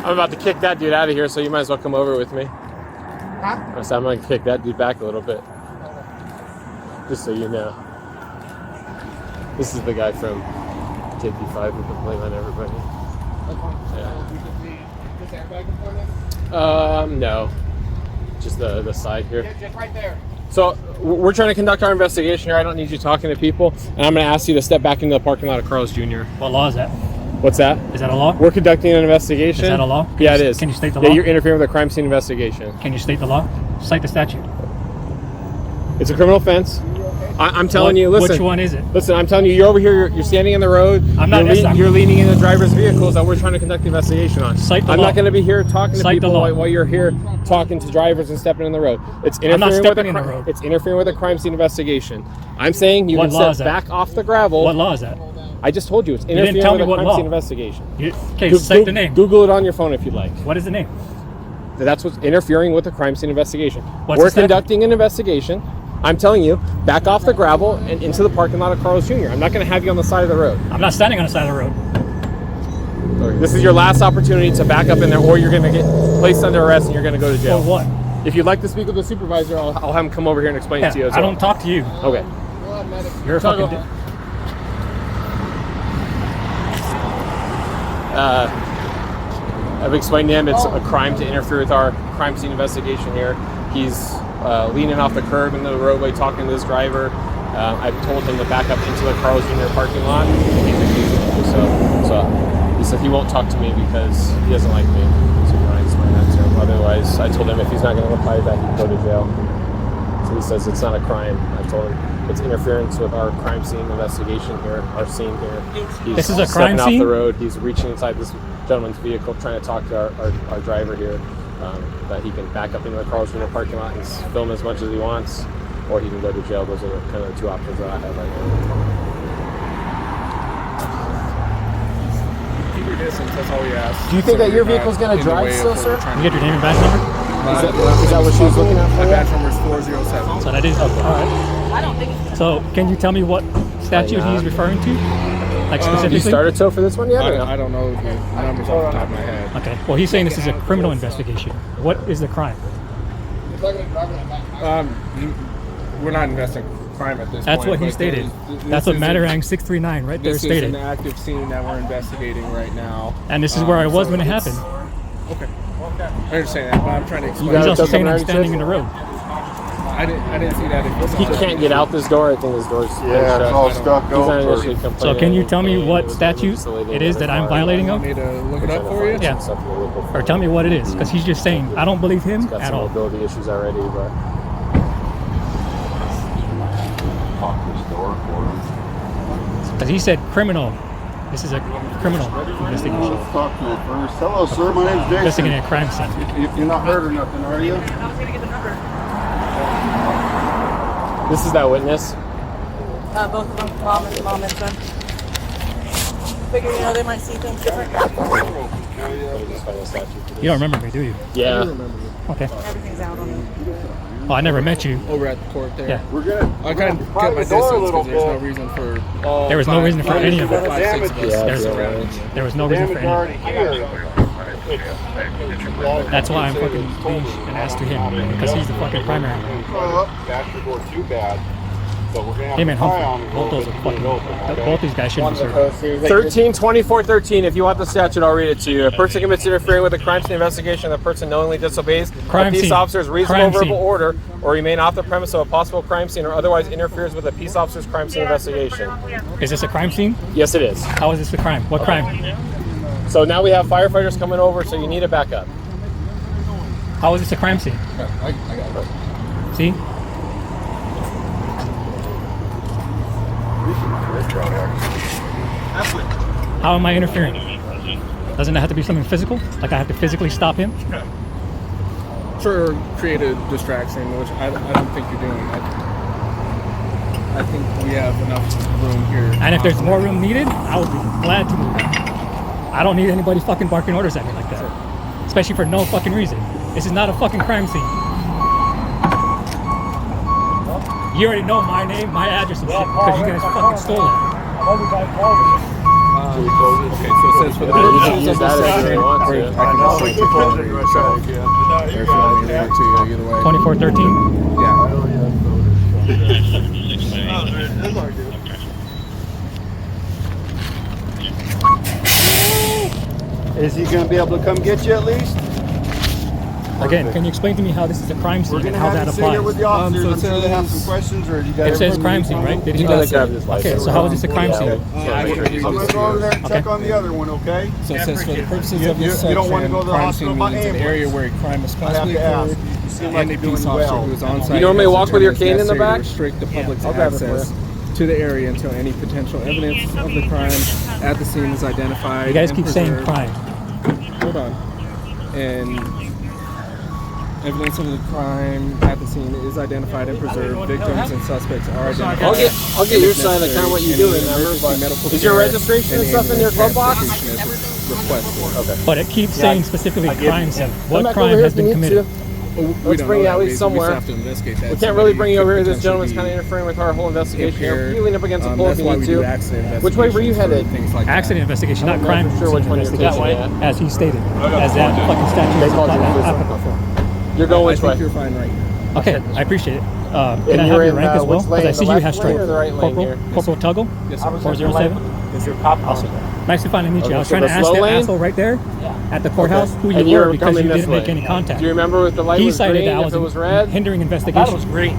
I'm about to kick that dude out of here, so you might as well come over with me. Huh? So I'm going to kick that dude back a little bit. Just so you know. This is the guy from KP5 who can blame on everybody. No. Just the side here. Just right there. So we're trying to conduct our investigation here. I don't need you talking to people. And I'm going to ask you to step back into the parking lot of Carl's Jr. What law is that? What's that? Is that a law? We're conducting an investigation. Is that a law? Yeah, it is. Can you state the Yeah, law? you're interfering with a crime scene investigation. Can you state the law? Cite the statute. It's a criminal offense. I'm telling you, listen. Which one is it? Listen, I'm telling you, you're over here, you're standing in the road. I'm not. You're leaning in the driver's vehicles that we're trying to conduct the investigation on. Cite the I'm law. not going to be here talking to Cite the people law. while you're here talking to drivers and stepping in the road. It's I'm not interfering stepping in with the road. It's interfering with a crime scene investigation. I'm saying you What can law is step that? back off the gravel. What law is that? I just told you it's didn't interfering tell with me a what crime law. scene investigation. Okay, cite the name. Google it on your phone if you'd like. What is the name? That's what's interfering with a crime scene investigation. What's We're the statute? conducting an investigation. I'm telling you, back off the gravel and into the parking lot of Carl's Jr. I'm not going to have you on the side of the road. I'm not standing on the side of the road. This is your last opportunity to back up in there, or you're going to get placed under arrest and you're going to go to jail. For what? If you'd like to speak with the supervisor, I'll have him come over here and explain it to you. Yeah, as I well. don't talk to you. Okay. You're a Talk fucking. about- I've explained to him it's a crime to interfere with our crime scene investigation here. He's leaning off the curb into the roadway talking to this driver. I've told him to back up into the Carl's Jr. parking lot. He's refusing to do so he said he won't talk to me because he doesn't like me. So you want to explain that to him. Otherwise, I told him if he's not going to reply to that, he'd go to jail. So he says it's not a crime. I told him it's interference with our crime scene investigation here, our scene here. He's This is a crime stepping scene? off the road. He's reaching inside this gentleman's vehicle, trying to talk to our driver here, that he can back up into the Carl's Jr. parking lot and film as much as he wants, or he can go to jail. Those are kind of the two options that I have right now. Keep your distance, that's all we ask. Do you think that your you're not vehicle's going in to the drive way of still, what sir? we're trying You to get your name and badge number? Is that what she was looking at for My you? badge number is 407. So that is okay. All right. So can you tell me what statute he's referring to? Like Have you specifically? started so for this one yet? or no? I don't know the numbers off the top of my head. Okay. Well, he's saying this is a criminal investigation. What is the crime? We're not investing crime at this That's point. what he but stated. this That's what is Matarang 639 right there This is stated. an active scene that we're investigating right now. And this is where I was so when it it's- happened. Okay. I understand that, but I'm trying to explain. He's got also it, saying I'm already standing said? in the road. I didn't see that. He can't get out this door. I think his door's Yeah, it's all stuck He's not over. initially So complaining. can you tell me what statute it is that I'm violating Want of? me to look it up for you? Yeah. Or tell me what it is, because he's just saying I don't believe him Got at some all. mobility issues already, but Lock this door for him. Because he said criminal. This is a criminal investigation. Let's talk to him first. Hello, sir. My name's Investigating Jason. a crime scene. You're not hurt or nothing, are you? this is that witness. Both of them, mom and son. Figure, they might see things different. You don't remember me, do you? Yeah. Okay. Everything's out on them. Well, I never met you. Over at the court there. Yeah. We're gonna. I kind of kept my the door a distance little because there's no bit. reason for. There was no reason for any of it. 5, 6 of us Yeah, to yeah. surround. There was no reason for Damage any of it. already here. That's why I'm fucking being an ass to him, because he's the fucking primary. That's door too bad. So we're gonna have Him and to try on Humphrey, it a both little those bit are to get fucking. it open, okay? Both these guys shouldn't be served. 132413. If you want the statute, I'll read it to you. A person commits interfering with a crime scene investigation. The person knowingly disobeys Crime a peace scene. officer's reasonable Crime verbal scene. order, or remain off the premise of a possible crime scene, or otherwise interferes with a peace officer's crime scene investigation. Is this a crime scene? Yes, it is. How is this a crime? What crime? So now we have firefighters coming over, so you need a backup. How is this a crime scene? I got it. See? How am I interfering? Doesn't it have to be something physical? Like I have to physically stop him? For create a distraction, which I don't think you're doing. I think we have enough room here. And if there's more room needed, I would be glad to move. I don't need anybody fucking barking orders at me like that. Especially for no fucking reason. This is not a fucking crime scene. You already know my name, my address and shit, because you guys fucking stole it. Okay, so it says for the You can purposes use of that this if you section, want to. or I can just send it to you. So, if you want me to read it to you, either way. 2413. Yeah. Is he going to be able to come get you at least? Again, can you explain to me how this is a crime scene We're and going to how have that you sit here applies? with the officers. so it I'm sure they have says- some questions, or you got It says everything crime you scene, need to right? know? Did he He doesn't not grab say? his Okay, license. so how is this a crime Yeah. scene? I can read I'm going to go over there and Okay. check on the other one, okay? So it says for the purposes You- of this you don't wanna section, go to the crime hospital scene by means an ambulance. area where a crime is I have possibly to ask. occurred, You seem and like a you're police doing officer well. who is on site. You normally has walk with your determined cane in the it's necessary back? to restrict the public's I'll grab it for access to the area until any potential evidence of the crime at the scene is identified. You guys and keep saying preserved. crime. Hold on. And evidence of the crime at the scene is identified and preserved. Victims and suspects are identified. I'll get your side of kind of what you do, remember? But is your registration and stuff in your glove box? Requested. Okay. But it keeps saying specifically crime scene. Come What back crime over here has if you been need committed? to. We Let's don't bring know you at that. least We somewhere. have to investigate that. We can't really bring you over here. This Somebody gentleman's could kind of interfering with our whole investigation here. impaired. You lean up against a pole if That's you why need we do to. accident Which way were you investigations, headed? Things like that. Accident investigation, not I'm not crime sure which scene one you're investigation, taking, as he stated, as that fucking statute They is called you this one. applicable. You're going I which think way? you're fine right now. Okay, I appreciate it. Can I And have you're your in, rank as well? which lane, Because I the see you left have lane stripes. or the right lane Corporal, here? Corporal Tuggle, Yes, sir. 407. Awesome. Nice to finally meet you. I was Okay, so trying to the ask slow that lane? asshole right there at the courthouse who And you you're were because coming you this didn't make way. any contact. Do you remember if the light He was cited green, that I if it was red? hindering investigation. great.